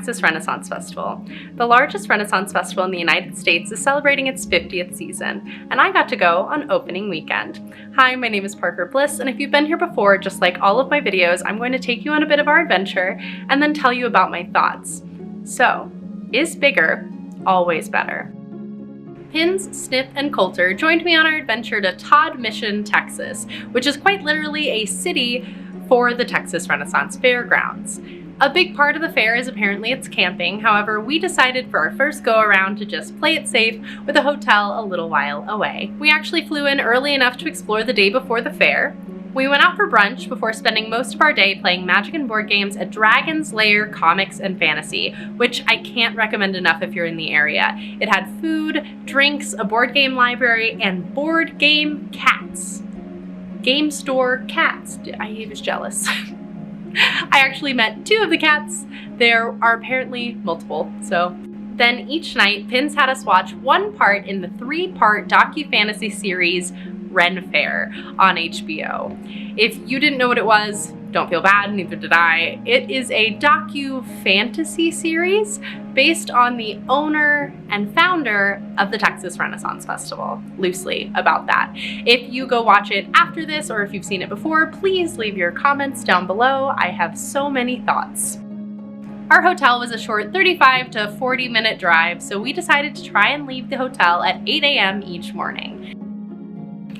Texas Renaissance Festival. The largest Renaissance festival in the United States is celebrating its 50th season, and I got to go on opening weekend. Hi, my name is Parker Bliss, and if you've been here before, just like all of my videos, I'm going to take you on a bit of our adventure and then tell you about my thoughts. So, is bigger always better? Pins, Snip, and Colter joined me on our adventure to Todd Mission, Texas, which is quite literally a city for the Texas Renaissance Fairgrounds. A big part of the fair is apparently its camping. However, we decided for our first go around to just play it safe with a hotel a little while away. We actually flew in early enough to explore the day before the fair. We went out for brunch before spending most of our day playing Magic and board games at Dragon's Lair Comics and Fantasy, which I can't recommend enough if you're in the area. It had food, drinks, a board game library, and board game cats. Game store cats. I was jealous. I actually met 2 of the cats. There are apparently multiple, so. Then each night, Pins had us watch one part in the 3-part docu-fantasy series Ren Fair on HBO. If you didn't know what it was, don't feel bad, neither did I. It is a docu-fantasy series based on the owner and founder of the Texas Renaissance Festival, loosely about that. If you go watch it after this, or if you've seen it before, please leave your comments down below. I have so many thoughts. Our hotel was a short 35 to 40 minute drive, so we decided to try and leave the hotel at 8 a.m. each morning.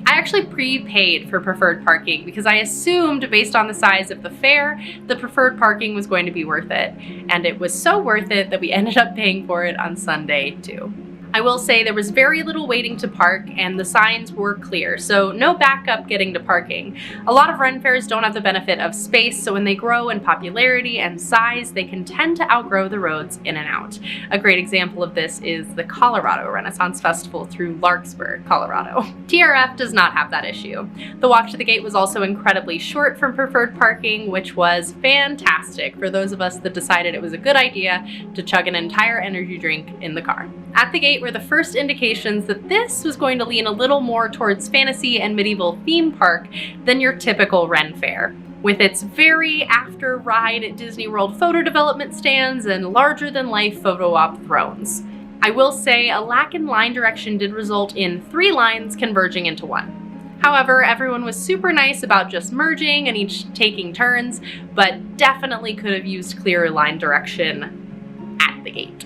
I actually prepaid for preferred parking because I assumed, based on the size of the fair, the preferred parking was going to be worth it. And it was so worth it that we ended up paying for it on Sunday too. I will say there was very little waiting to park and the signs were clear, so no backup getting to parking. A lot of Ren fairs don't have the benefit of space, so when they grow in popularity and size, they can tend to outgrow the roads in and out. A great example of this is the Colorado Renaissance Festival through Larkspur, Colorado. TRF does not have that issue. The walk to the gate was also incredibly short from preferred parking, which was fantastic for those of us that decided it was a good idea to chug an entire energy drink in the car. At the gate were the first indications that this was going to lean a little more towards fantasy and medieval theme park than your typical Ren fair, with its very after ride at Disney World photo development stands and larger than life photo op thrones. I will say a lack in line direction did result in 3 lines converging into 1. However, everyone was super nice about just merging and each taking turns, but definitely could have used clearer line direction at the gate.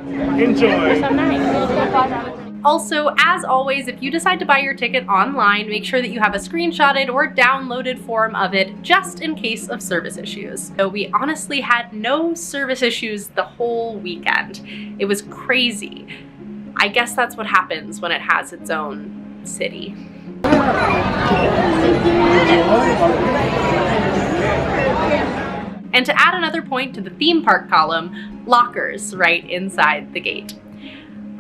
Enjoy. So nice. Also, as always, if you decide to buy your ticket online, make sure that you have a screenshotted or downloaded form of it just in case of service issues. So we honestly had no service issues the whole weekend. It was crazy. I guess that's what happens when it has its own city. And to add another point to the theme park column, lockers right inside the gate.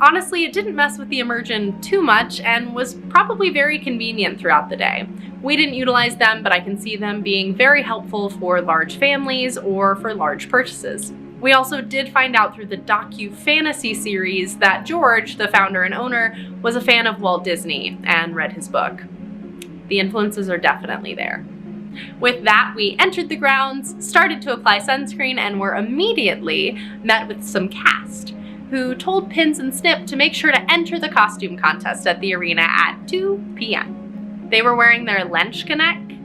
Honestly, it didn't mess with the immersion too much and was probably very convenient throughout the day. We didn't utilize them, but I can see them being very helpful for large families or for large purchases. We also did find out through the docu-fantasy series that George, the founder and owner, was a fan of Walt Disney and read his book. The influences are definitely there. With that, we entered the grounds, started to apply sunscreen, and were immediately met with some cast, who told Pins and Snip to make sure to enter the costume contest at the arena at 2 p.m. They were wearing their Landsknecht.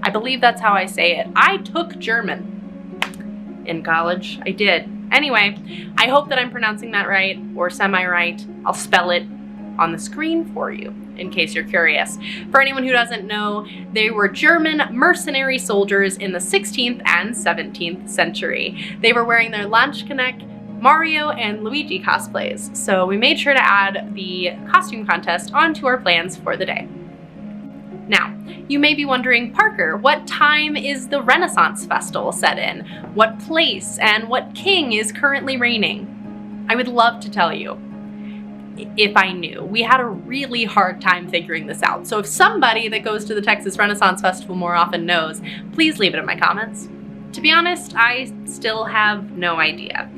I believe that's how I say it. I took German in college. I did. Anyway, I hope that I'm pronouncing that right, or semi-right. I'll spell it on the screen for you, in case you're curious. For anyone who doesn't know, they were German mercenary soldiers in the 16th and 17th century. They were wearing their Landsknecht, Mario, and Luigi cosplays, so we made sure to add the costume contest onto our plans for the day. Now, you may be wondering, Parker, what time is the Renaissance Festival set in? What place and what king is currently reigning? I would love to tell you if I knew. We had a really hard time figuring this out, so if somebody that goes to the Texas Renaissance Festival more often knows, please leave it in my comments. To be honest, I still have no idea.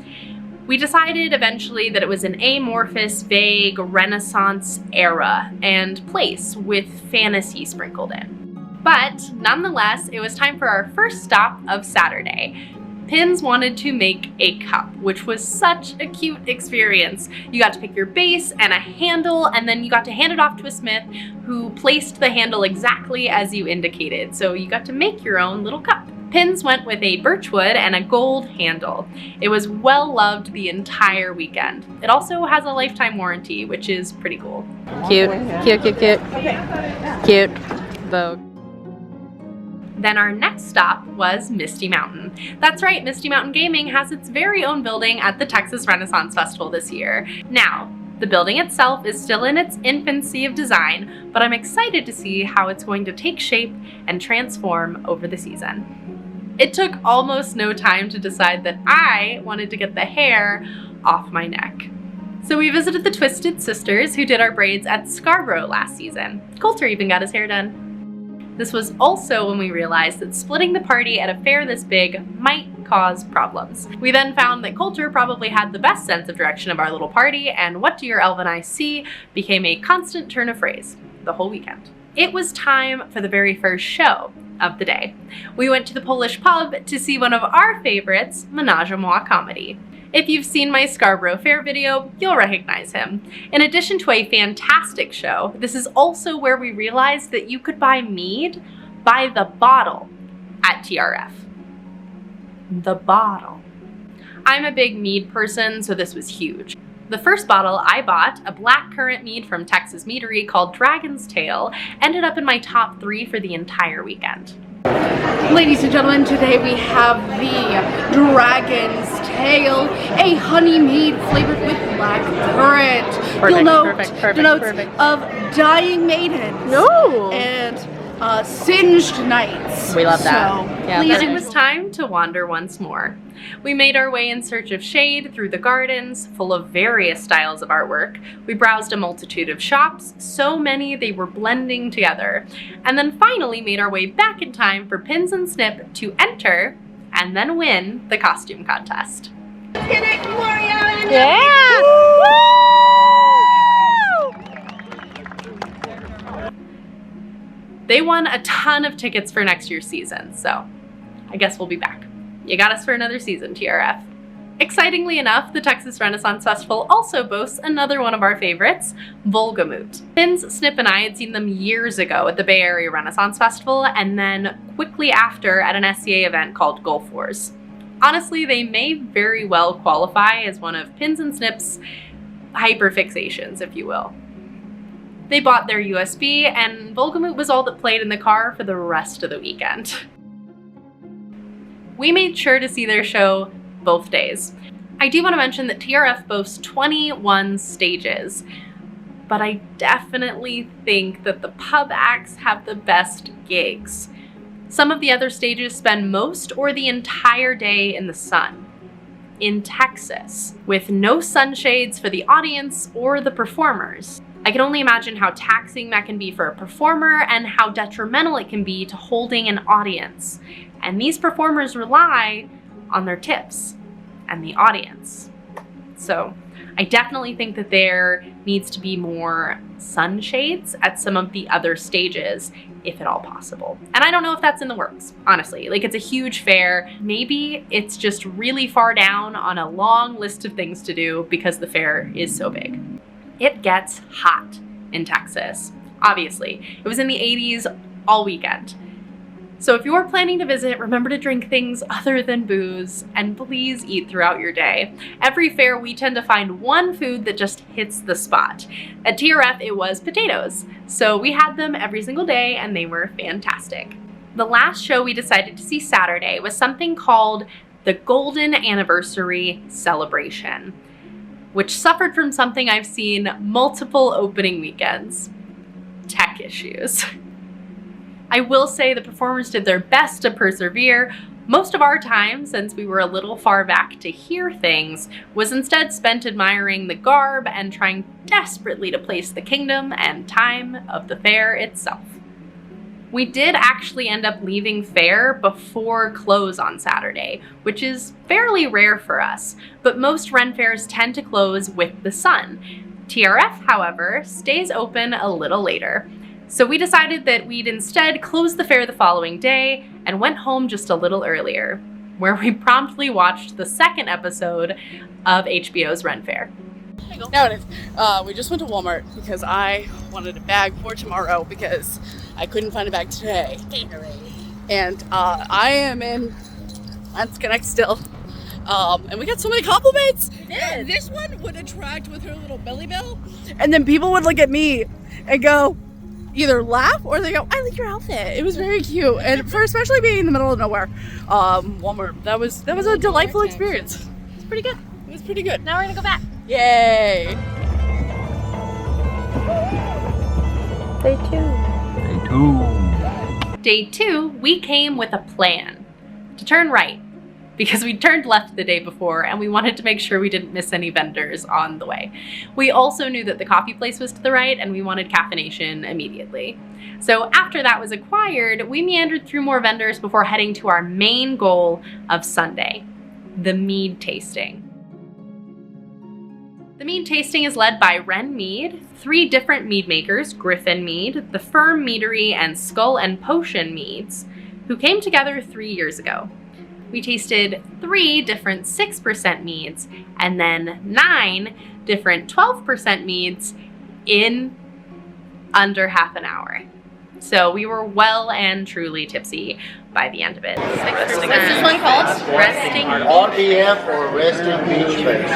We decided eventually that it was an amorphous, vague Renaissance era and place with fantasy sprinkled in. But nonetheless, it was time for our first stop of Saturday. Pins wanted to make a cup, which was such a cute experience. You got to pick your base and a handle, and then you got to hand it off to a smith who placed the handle exactly as you indicated. So you got to make your own little cup. Pins went with a birchwood and a gold handle. It was well loved the entire weekend. It also has a lifetime warranty, which is pretty cool. Cute, cute, cute, cute. Cute. Vogue. Then our next stop was Misty Mountain. That's right, Misty Mountain Gaming has its very own building at the Texas Renaissance Festival this year. Now, the building itself is still in its infancy of design, but I'm excited to see how it's going to take shape and transform over the season. It took almost no time to decide that I wanted to get the hair off my neck. So we visited the Twisted Sisters, who did our braids at Scarborough last season. Colter even got his hair done. This was also when we realized that splitting the party at a fair this big might cause problems. We then found that Colter probably had the best sense of direction of our little party, and what do your elven eyes see became a constant turn of phrase the whole weekend. It was time for the very first show of the day. We went to the Polish pub to see one of our favorites, Menage a Moi comedy. If you've seen my Scarborough Fair video, you'll recognize him. In addition to a fantastic show, this is also where we realized that you could buy mead by the bottle at TRF. The bottle. I'm a big mead person, so this was huge. The first bottle I bought, a blackcurrant mead from Texas Meadery called Dragon's Tail, ended up in my top 3 for the entire weekend. Ladies and gentlemen, today we have the Dragon's Tail, a honey mead flavored with black currant. You'll note the notes of dying maidens and singed knights. We love that. So, Yeah, Then it was time to wander once more. We made our way in search of shade through the gardens, full of various styles of artwork. We browsed a multitude of shops, so many they were blending together, and then finally made our way back in time for Pins and Snip to enter and then win the costume contest. Yeah! They won a ton of tickets for next year's season, so I guess we'll be back. You got us for another season, TRF. Excitingly enough, the Texas Renaissance Festival also boasts another one of our favorites, Volgamut. Pins, Snip, and I had seen them years ago at the Bay Area Renaissance Festival, and then quickly after at an SCA event called Gulf Wars. Honestly, they may very well qualify as one of Pins and Snip's hyperfixations, if you will. They bought their USB, and Volgamut was all that played in the car for the rest of the weekend. We made sure to see their show both days. I do want to mention that TRF boasts 21 stages, but I definitely think that the pub acts have the best gigs. Some of the other stages spend most or the entire day in the sun. In Texas, with no sunshades for the audience or the performers. I can only imagine how taxing that can be for a performer and how detrimental it can be to holding an audience. And these performers rely on their tips and the audience. So I definitely think that there needs to be more sunshades at some of the other stages, if at all possible. And I don't know if that's in the works, honestly. Like, it's a huge fair. Maybe it's just really far down on a long list of things to do because the fair is so big. It gets hot in Texas, obviously. It was in the 80s all weekend. So if you're planning to visit, remember to drink things other than booze, and please eat throughout your day. Every fair, we tend to find one food that just hits the spot. At TRF, it was potatoes. So we had them every single day, and they were fantastic. The last show we decided to see Saturday was something called the Golden Anniversary Celebration, which suffered from something I've seen multiple opening weekends: tech issues. I will say the performers did their best to persevere. Most of our time, since we were a little far back to hear things, was instead spent admiring the garb and trying desperately to place the kingdom and time of the fair itself. We did actually end up leaving fair before close on Saturday, which is fairly rare for us, but most Ren fairs tend to close with the sun. TRF, however, stays open a little later. So we decided that we'd instead close the fair the following day and went home just a little earlier, where we promptly watched the second episode of HBO's Ren Fair. Now it is. We just went to Walmart because I wanted a bag for tomorrow because I couldn't find a bag today. And I am in Connect still. And we got so many compliments. And this one would attract with her little belly bell. And then people would look at me and go, either laugh or they go, I like your outfit. It was very cute. And for especially being in the middle of nowhere, Walmart, that was a delightful experience. It's pretty good. It was pretty good. Now we're gonna go back. Yay! Day 2. Day 2, we came with a plan to turn right because we turned left the day before and we wanted to make sure we didn't miss any vendors on the way. We also knew that the coffee place was to the right and we wanted caffeination immediately. So after that was acquired, we meandered through more vendors before heading to our main goal of Sunday, the mead tasting. The mead tasting is led by Ren Mead, 3 different mead makers, Griffin Mead, the Firm Meadery, and Skull and Potion Meads, who came together 3 years ago. We tasted 3 different 6% meads and then 9 different 12% meads in under half an hour. So we were well and truly tipsy by the end of it. 6%. What's this one called? Resting RBF or Resting Beach Face.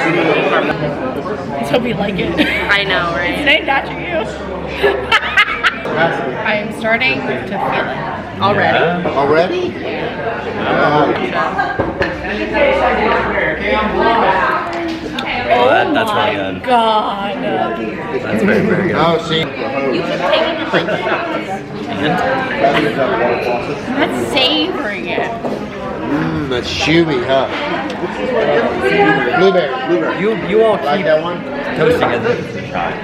Let's hope you like it. I know, right? It's named after you. I am starting to feel it. Already? Already? Oh, that's really good. God. That's very, very good. Oh, see. You can take it like That's savoring it. That's chewy, huh? Blueberry. You all Like keep that one? toasting it.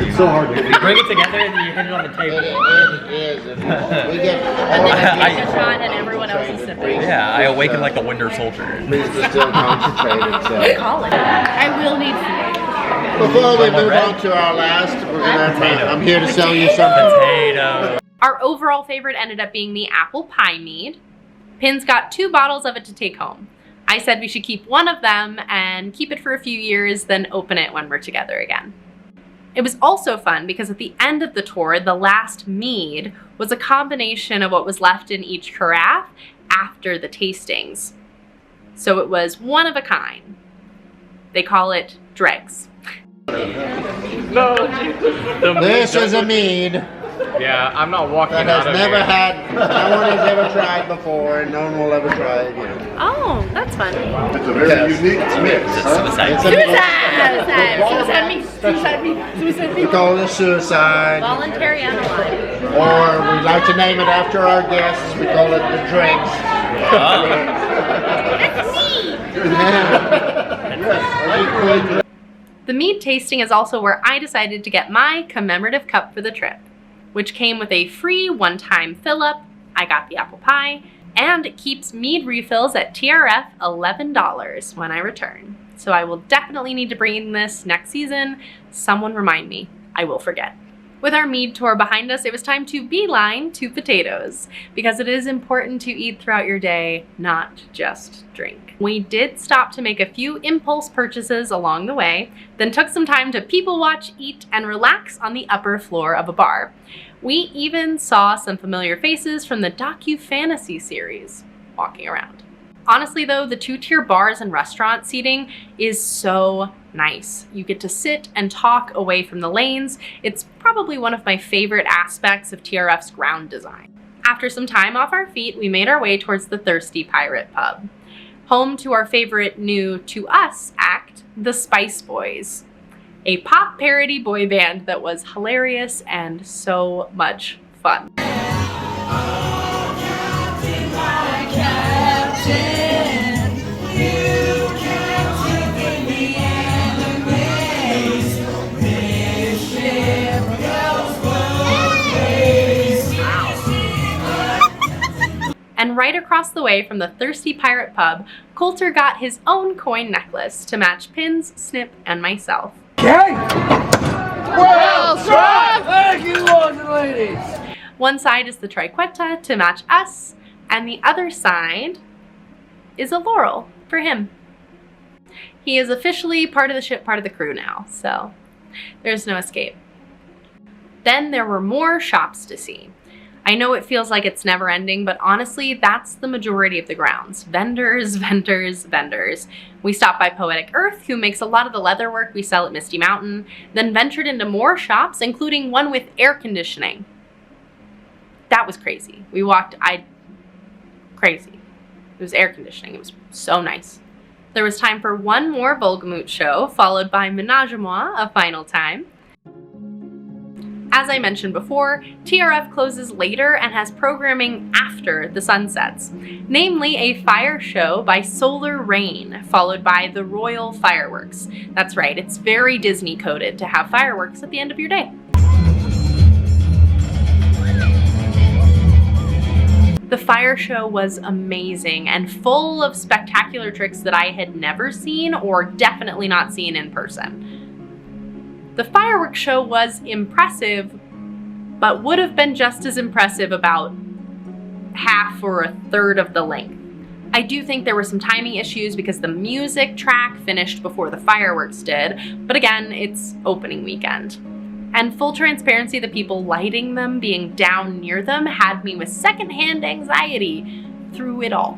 It's so hard. You bring it together and then you hit it on the table. It is. We get and then you take a shot and everyone else is sipping. Yeah, I awaken like the Winter Soldier. means to still concentrated. So. Call it. I will need food. Before we move on to our last, I'm here to sell you something. Potato. Our overall favorite ended up being the apple pie mead. Pins got 2 bottles of it to take home. I said we should keep one of them and keep it for a few years, then open it when we're together again. It was also fun because at the end of the tour, the last mead was a combination of what was left in each carafe after the tastings. So it was one of a kind. They call it dregs. This is a mead Yeah, I'm not walking that out has of never here. had, no one has ever tried before, and no one will ever try again. Oh, that's fun. It's a very unique mix. It's suicide. It's a Suicide We call it suicide, Voluntary unalive. or we like to name it after our guests. We call it the drinks. The mead tasting is also where I decided to get my commemorative cup for the trip, which came with a free one-time fill-up. I got the apple pie, and it keeps mead refills at TRF $11 when I return. So I will definitely need to bring this next season. Someone remind me. I will forget. With our mead tour behind us, it was time to beeline to potatoes, because it is important to eat throughout your day, not just drink. We did stop to make a few impulse purchases along the way, then took some time to people watch, eat, and relax on the upper floor of a bar. We even saw some familiar faces from the docu-fantasy series walking around. Honestly though, the 2-tier bars and restaurant seating is so nice. You get to sit and talk away from the lanes. It's probably one of my favorite aspects of TRF's ground design. After some time off our feet, we made our way towards the Thirsty Pirate Pub, home to our favorite new to us act, the Spice Boys, a pop parody boy band that was hilarious and so much fun. And right across the way from the Thirsty Pirate Pub, Colter got his own coin necklace to match Pins, Snip, and myself. Well, strong! Thank you, lords and ladies! One side is the triqueta to match us, and the other side is a laurel for him. He is officially part of the ship, part of the crew now, so there's no escape. Then there were more shops to see. I know it feels like it's never ending, but honestly, that's the majority of the grounds. Vendors, vendors, vendors. We stopped by Poetic Earth, who makes a lot of the leather work we sell at Misty Mountain, then ventured into more shops, including one with air conditioning. That was crazy. We walked, crazy. It was air conditioning. It was so nice. There was time for one more Volgamut show, followed by Menage a Moi, a final time. As I mentioned before, TRF closes later and has programming after the sun sets, namely a fire show by Solar Rain, followed by the Royal Fireworks. That's right, it's very Disney coded to have fireworks at the end of your day. The fire show was amazing and full of spectacular tricks that I had never seen or definitely not seen in person. The fireworks show was impressive, but would have been just as impressive about half or a third of the length. I do think there were some timing issues because the music track finished before the fireworks did, but again, it's opening weekend. And full transparency, the people lighting them being down near them had me with secondhand anxiety through it all.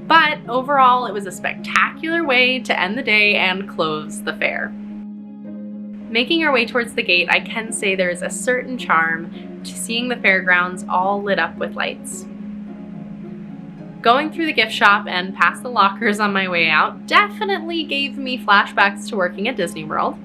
But overall, it was a spectacular way to end the day and close the fair. Making our way towards the gate, I can say there is a certain charm to seeing the fairgrounds all lit up with lights. Going through the gift shop and past the lockers on my way out definitely gave me flashbacks to working at Disney World.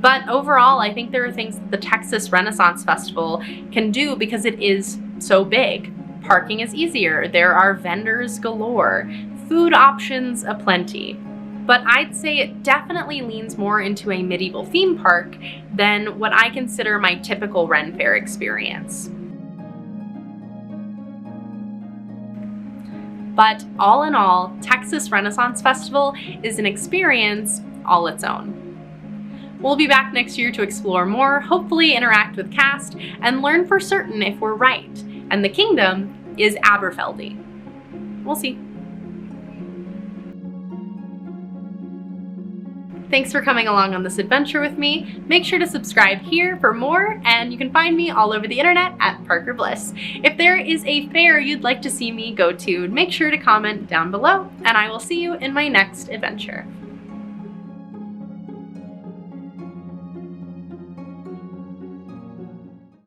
But overall, I think there are things that the Texas Renaissance Festival can do because it is so big. Parking is easier, there are vendors galore, food options aplenty. But I'd say it definitely leans more into a medieval theme park than what I consider my typical Ren Fair experience. But all in all, Texas Renaissance Festival is an experience all its own. We'll be back next year to explore more, hopefully interact with cast, and learn for certain if we're right. And the kingdom is Aberfeldy. We'll see. Thanks for coming along on this adventure with me. Make sure to subscribe here for more, and you can find me all over the internet at Parker Bliss. If there is a fair you'd like to see me go to, make sure to comment down below, and I will see you in my next adventure.